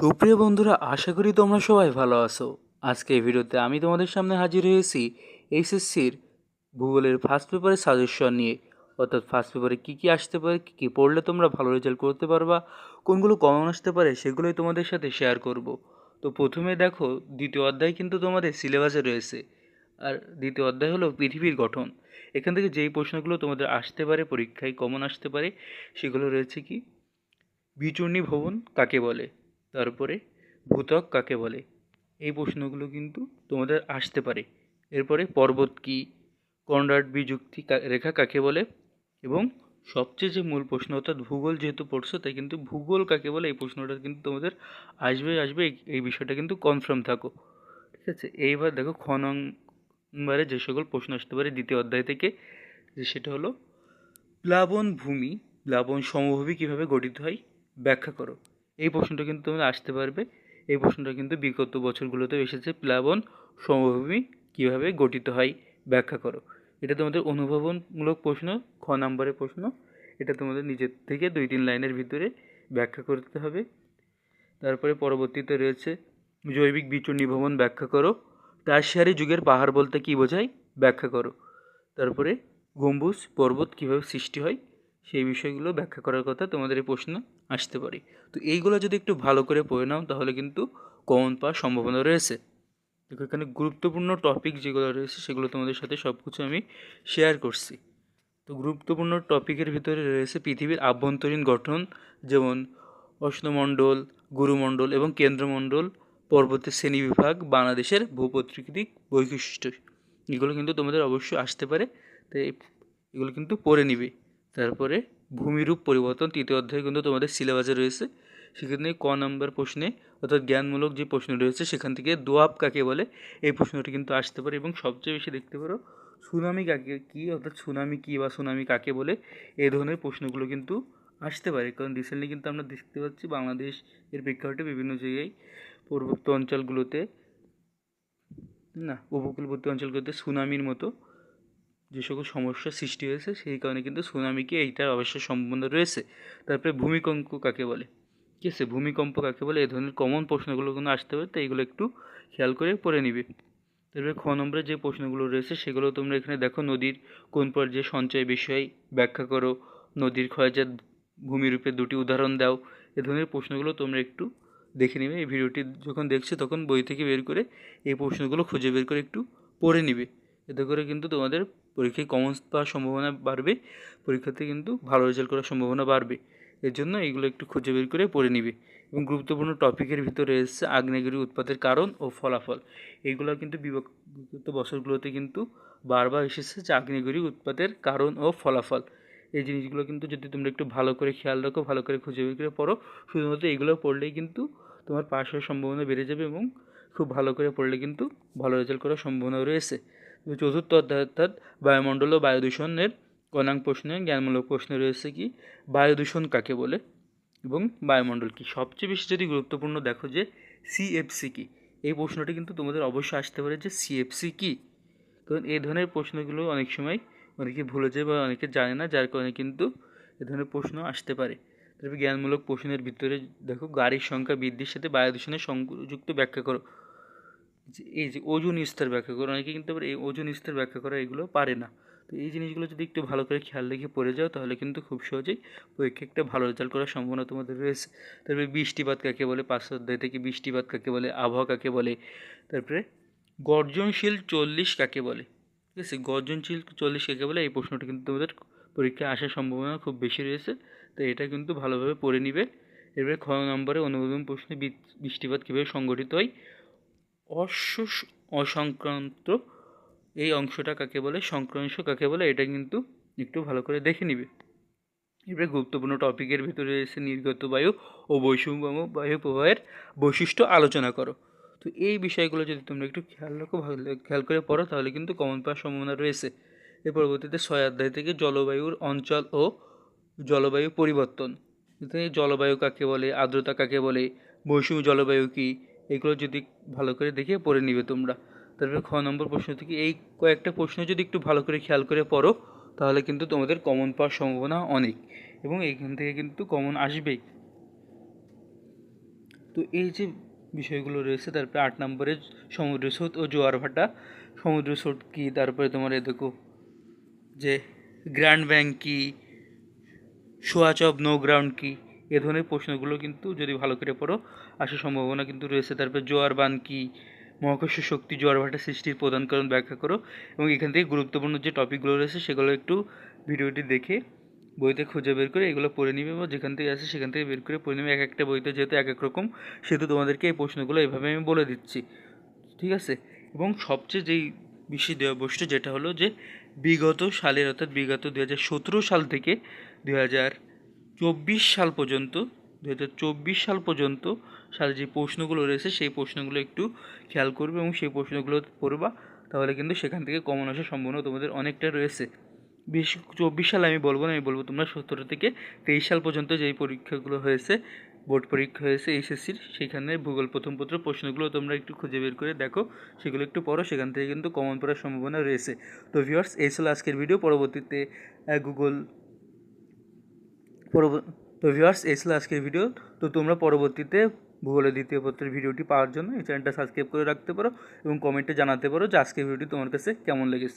সুপ্রিয় বন্ধুরা, আশা করি তোমরা সবাই ভালো আছো। আজকে এই ভিডিওতে আমি তোমাদের সামনে হাজির হয়েছি এইচএসসির ভূগোলের ফার্স্ট পেপারের সাজেশন নিয়ে। অর্থাৎ ফার্স্ট পেপারে কী কী আসতে পারে, কী কী পড়লে তোমরা ভালো রেজাল্ট করতে পারবা, কোনগুলো কমন আসতে পারে সেগুলোই তোমাদের সাথে শেয়ার করব। তো প্রথমে দেখো, দ্বিতীয় অধ্যায় কিন্তু তোমাদের সিলেবাসে রয়েছে। আর দ্বিতীয় অধ্যায় হলো পৃথিবীর গঠন। এখান থেকে যেই প্রশ্নগুলো তোমাদের আসতে পারে, পরীক্ষায় কমন আসতে পারে, সেগুলো রয়েছে কি: বিচূর্ণী ভবন কাকে বলে, তারপরে ভূত্বক কাকে বলে, এই প্রশ্নগুলো কিন্তু তোমাদের আসতে পারে। এরপরে পর্বত কি, কনরাড বিযুক্তি রেখা কাকে বলে, এবং সবচেয়ে যে মূল প্রশ্ন, অর্থাৎ ভূগোল যেহেতু পড়ছো তাই কিন্তু ভূগোল কাকে বলে এই প্রশ্নটা কিন্তু তোমাদের আসবে এই বিষয়টা কিন্তু কনফার্ম থাকো। ঠিক আছে, এইবার দেখো খ নম্বরে যে সকল প্রশ্ন আসতে পারে দ্বিতীয় অধ্যায় থেকে, যে সেটা হলো প্লাবন ভূমি, প্লাবন সমভূমি কীভাবে গঠিত হয় ব্যাখ্যা করো। এই প্রশ্নটা কিন্তু তোমরা আসতে পারবে। এই প্রশ্নটা কিন্তু বিগত বছরগুলোতেও এসেছে, প্লাবন সমভূমি কীভাবে গঠিত হয় ব্যাখ্যা করো। এটা তোমাদের অনুভবনমূলক প্রশ্ন, খ নম্বরের প্রশ্ন। এটা তোমাদের নিজের থেকে 2-3 লাইনের ভিতরে ব্যাখ্যা করতে হবে। তারপরে পরবর্তীতে রয়েছে জৈবিক বিচূর্ণী ভবন ব্যাখ্যা করো। টারশিয়ারি যুগের পাহাড় বলতে কী বোঝায় ব্যাখ্যা করো। তারপরে গম্বুজ পর্বত কীভাবে সৃষ্টি হয় সেই বিষয়গুলো ব্যাখ্যা করার কথা তোমাদের এই প্রশ্ন আসতে পারে। তো এইগুলো যদি একটু ভালো করে পড়ে নাও তাহলে কিন্তু কমন পাওয়ার সম্ভাবনা রয়েছে। দেখো, এখানে গুরুত্বপূর্ণ টপিক যেগুলো রয়েছে সেগুলো তোমাদের সাথে সব কিছু আমি শেয়ার করছি। তো গুরুত্বপূর্ণ টপিকের ভিতরে রয়েছে পৃথিবীর আভ্যন্তরীণ গঠন, যেমন উষ্ণমণ্ডল, গুরুমণ্ডল এবং কেন্দ্রমণ্ডল, পর্বতের শ্রেণীবিভাগ, বাংলাদেশের ভূপ্রকৃতিক বৈশিষ্ট্য। এগুলো কিন্তু তোমাদের অবশ্যই আসতে পারে, তাই এগুলো কিন্তু পড়ে নিবে। তারপরে ভূমিরূপ পরিবর্তন তৃতীয় অধ্যায় কিন্তু তোমাদের সিলেবাসে রয়েছে। সেখানে ক নম্বর প্রশ্নে, অর্থাৎ জ্ঞানমূলক যে প্রশ্ন রয়েছে সেখান থেকে দোআব কাকে বলে এই প্রশ্নটি কিন্তু আসতে পারে। এবং সবচেয়ে বেশি দেখতে পারো সুনামি কাকে কী, অর্থাৎ সুনামি কী বা সুনামি কাকে বলে এই ধরনের প্রশ্নগুলো কিন্তু আসতে পারে। কারণ রিসেন্টলি কিন্তু আমরা দেখতে পাচ্ছি বাংলাদেশ এর প্রেক্ষাপটে বিভিন্ন জায়গায় পূর্বোক্ত অঞ্চলগুলোতে, উপকূলবর্তী অঞ্চলগুলোতে সুনামির মতো যে সকল সমস্যার সৃষ্টি হয়েছে সেই কারণে কিন্তু সুনামিকে এইটার অবশ্যই সম্ভাবনা রয়েছে। তারপরে ভূমিকম্প কাকে বলে, ঠিক আছে, ভূমিকম্প কাকে বলে, এই ধরনের কমন প্রশ্নগুলো কিন্তু আসতে পারে, তাই এগুলো একটু খেয়াল করে পড়ে নিবে। তারপরে খ নম্বরে যে প্রশ্নগুলো রয়েছে সেগুলো তোমরা এখানে দেখো, নদীর কোন পর্যায়ে সঞ্চয় বিষয় ব্যাখ্যা করো, নদীর ক্ষয়জাত ভূমিরূপে 2টি উদাহরণ দাও। এ ধরনের প্রশ্নগুলো তোমরা একটু দেখে নেবে। এই ভিডিওটি যখন দেখছো তখন বই থেকে বের করে এই প্রশ্নগুলো খুঁজে বের করে একটু পড়ে নিবে। এতে করে কিন্তু তোমাদের পরীক্ষায় কমন পাওয়ার সম্ভাবনা বাড়বে, পরীক্ষাতে কিন্তু ভালো রেজাল্ট করার সম্ভাবনা বাড়বে। এর জন্য এইগুলো একটু খুঁজে বের করে পড়ে নিবে। এবং গুরুত্বপূর্ণ টপিকের ভিতরে এসেছে আগ্নেয়গিরি উৎপাতের কারণ ও ফলাফল। এইগুলো কিন্তু বিগত বছরগুলোতে কিন্তু বারবার এসেছে, যে আগ্নেয়গিরি উৎপাতের কারণ ও ফলাফল। এই জিনিসগুলো কিন্তু যদি তোমরা একটু ভালো করে খেয়াল রাখো, ভালো করে খুঁজে বের করে পড়ো, শুধুমাত্র এইগুলো পড়লেই কিন্তু তোমার পাস হওয়ার সম্ভাবনা বেড়ে যাবে। এবং খুব ভালো করে পড়লে কিন্তু ভালো রেজাল্ট করার সম্ভাবনা রয়েছে। চতুর্থ অধ্যায়, অর্থাৎ বায়ুমণ্ডল ও বায়ু দূষণের গণাঙ্ক প্রশ্নে, জ্ঞানমূলক প্রশ্ন রয়েছে কি বায়ু দূষণ কাকে বলে এবং বায়ুমণ্ডল কি। সবচেয়ে বেশি যদি গুরুত্বপূর্ণ দেখো যে সিএফসি কি, এই প্রশ্নটি কিন্তু তোমাদের অবশ্যই আসতে পারে যে সিএফসি কি। কারণ এই ধরনের প্রশ্নগুলো অনেক সময় অনেকে ভুলে যায় বা অনেকে জানে না, যার কারণে কিন্তু এ ধরনের প্রশ্ন আসতে পারে। তারপরে জ্ঞানমূলক প্রশ্নের ভিতরে দেখো, গাড়ির সংখ্যা বৃদ্ধির সাথে বায়ু দূষণের সংযুক্ত ব্যাখ্যা করো। এই যে ওজোন স্তর ব্যাখ্যা করো, অনেকে কিন্তু আবার এই ওজোন স্তর ব্যাখ্যা করা এগুলো পারে না। তো এই জিনিসগুলো যদি একটু ভালো করে খেয়াল রেখে পড়ে যাও তাহলে কিন্তু খুব সহজেই পরীক্ষায় একটা ভালো রেজাল্ট করার সম্ভাবনা তোমাদের রয়েছে। তারপরে বৃষ্টিপাত কাকে বলে, 5 অধ্যায় থেকে বৃষ্টিপাত কাকে বলে, আবহাওয়া কাকে বলে। তারপরে গর্জনশীল 40 কাকে বলে, ঠিক আছে, গর্জনশীল 40 কাকে বলে এই প্রশ্নটা কিন্তু তোমাদের পরীক্ষায় আসার সম্ভাবনা খুব বেশি রয়েছে। তো এটা কিন্তু ভালোভাবে পড়ে নিবে। এরপরে খ নম্বরে অনুমোদন প্রশ্নে বৃষ্টিপাত কীভাবে সংগঠিত হয়, অসংক্রান্ত এই অংশটা কাকে বলে, সংক্রাংশ কাকে বলে, এটা কিন্তু একটু ভালো করে দেখে নিবে। এবারে গুরুত্বপূর্ণ টপিকের ভিতরে এসে নির্গত বায়ু ও বৈষম্য বায়ু প্রবাহের বৈশিষ্ট্য আলোচনা করো। তো এই বিষয়গুলো যদি তোমরা একটু খেয়াল রাখো, ভালো খেয়াল করে পড়ো, তাহলে কিন্তু কমন পাওয়ার সম্ভাবনা রয়েছে। এর পরবর্তীতে 6 অধ্যায় থেকে জলবায়ুর অঞ্চল ও জলবায়ু পরিবর্তন, জলবায়ু কাকে বলে, আর্দ্রতা কাকে বলে, মৌসুমী জলবায়ু কী, এগুলো যদি ভালো করে দেখে পড়ে নিবে তোমরা। তারপরে খ নম্বর প্রশ্ন থেকে এই কয়েকটা প্রশ্ন যদি একটু ভালো করে খেয়াল করে পড়ো তাহলে কিন্তু তোমাদের কমন পাওয়ার সম্ভাবনা অনেক, এবং এইখান থেকে কিন্তু কমন আসবেই। তো এই যে বিষয়গুলো রয়েছে, তারপরে 8 নম্বরে সমুদ্র স্রোত ও জোয়ার ভাটা। সমুদ্র স্রোত কী, তারপরে তোমার দেখো যে গ্র্যান্ড ব্যাংক কী, সোয়াচ অফ নো গ্রাউন্ড কী, এ ধরনের প্রশ্নগুলো কিন্তু যদি ভালো করে পড়ো আসার সম্ভাবনা কিন্তু রয়েছে। তারপরে জোয়ার বান কী, মহাকর্ষ শক্তি, জোয়ার ভাটা সৃষ্টির প্রধান কারণ ব্যাখ্যা করো। এবং এখান থেকে গুরুত্বপূর্ণ যে টপিকগুলো রয়েছে সেগুলো একটু ভিডিওটি দেখে বইতে খুঁজে বের করে এগুলো পড়ে নিবে, বা যেখান থেকে আসে সেখান থেকে বের করে পড়ে নেবে। এক একটা বইতে যেহেতু এক এক রকম, সেহেতু তোমাদেরকে এই প্রশ্নগুলো এভাবে আমি বলে দিচ্ছি, ঠিক আছে। এবং সবচেয়ে যেই বেশি দেওয়া বস্তু যেটা হলো যে বিগত সালের, অর্থাৎ বিগত 2017 সাল থেকে 2024 সাল পর্যন্ত, 2024 সাল পর্যন্ত সালে যে প্রশ্নগুলো রয়েছে সেই প্রশ্নগুলো একটু খেয়াল করবে এবং সেই প্রশ্নগুলো পড়বা, তাহলে কিন্তু সেখান থেকে কমন আসার সম্ভাবনা তোমাদের অনেকটা রয়েছে। 24 সাল আমি বলবো না, আমি বলবো তোমরা 17 থেকে 23 সাল পর্যন্ত যেই পরীক্ষাগুলো হয়েছে, বোর্ড পরীক্ষা হয়েছে এইচএসসির, সেখানে ভূগোল প্রথম পত্র প্রশ্নগুলো তোমরা একটু খুঁজে বের করে দেখো, সেগুলো একটু পড়ো, সেখান থেকে কিন্তু কমন পড়ার সম্ভাবনা রয়েছে। তো ভিউয়ার্স, এই ছিল আজকের ভিডিও। পরবর্তীতে তো ভিউয়ার্স, এই ছিল আজকের ভিডিও। তো তোমরা পরবর্তীতে ভূগোলের দ্বিতীয় পত্রের ভিডিওটি পাওয়ার জন্য এই চ্যানেলটা সাবস্ক্রাইব করে রাখতে পারো এবং কমেন্টে জানাতে পারো যে আজকের ভিডিওটি তোমার কাছে কেমন লেগেছে।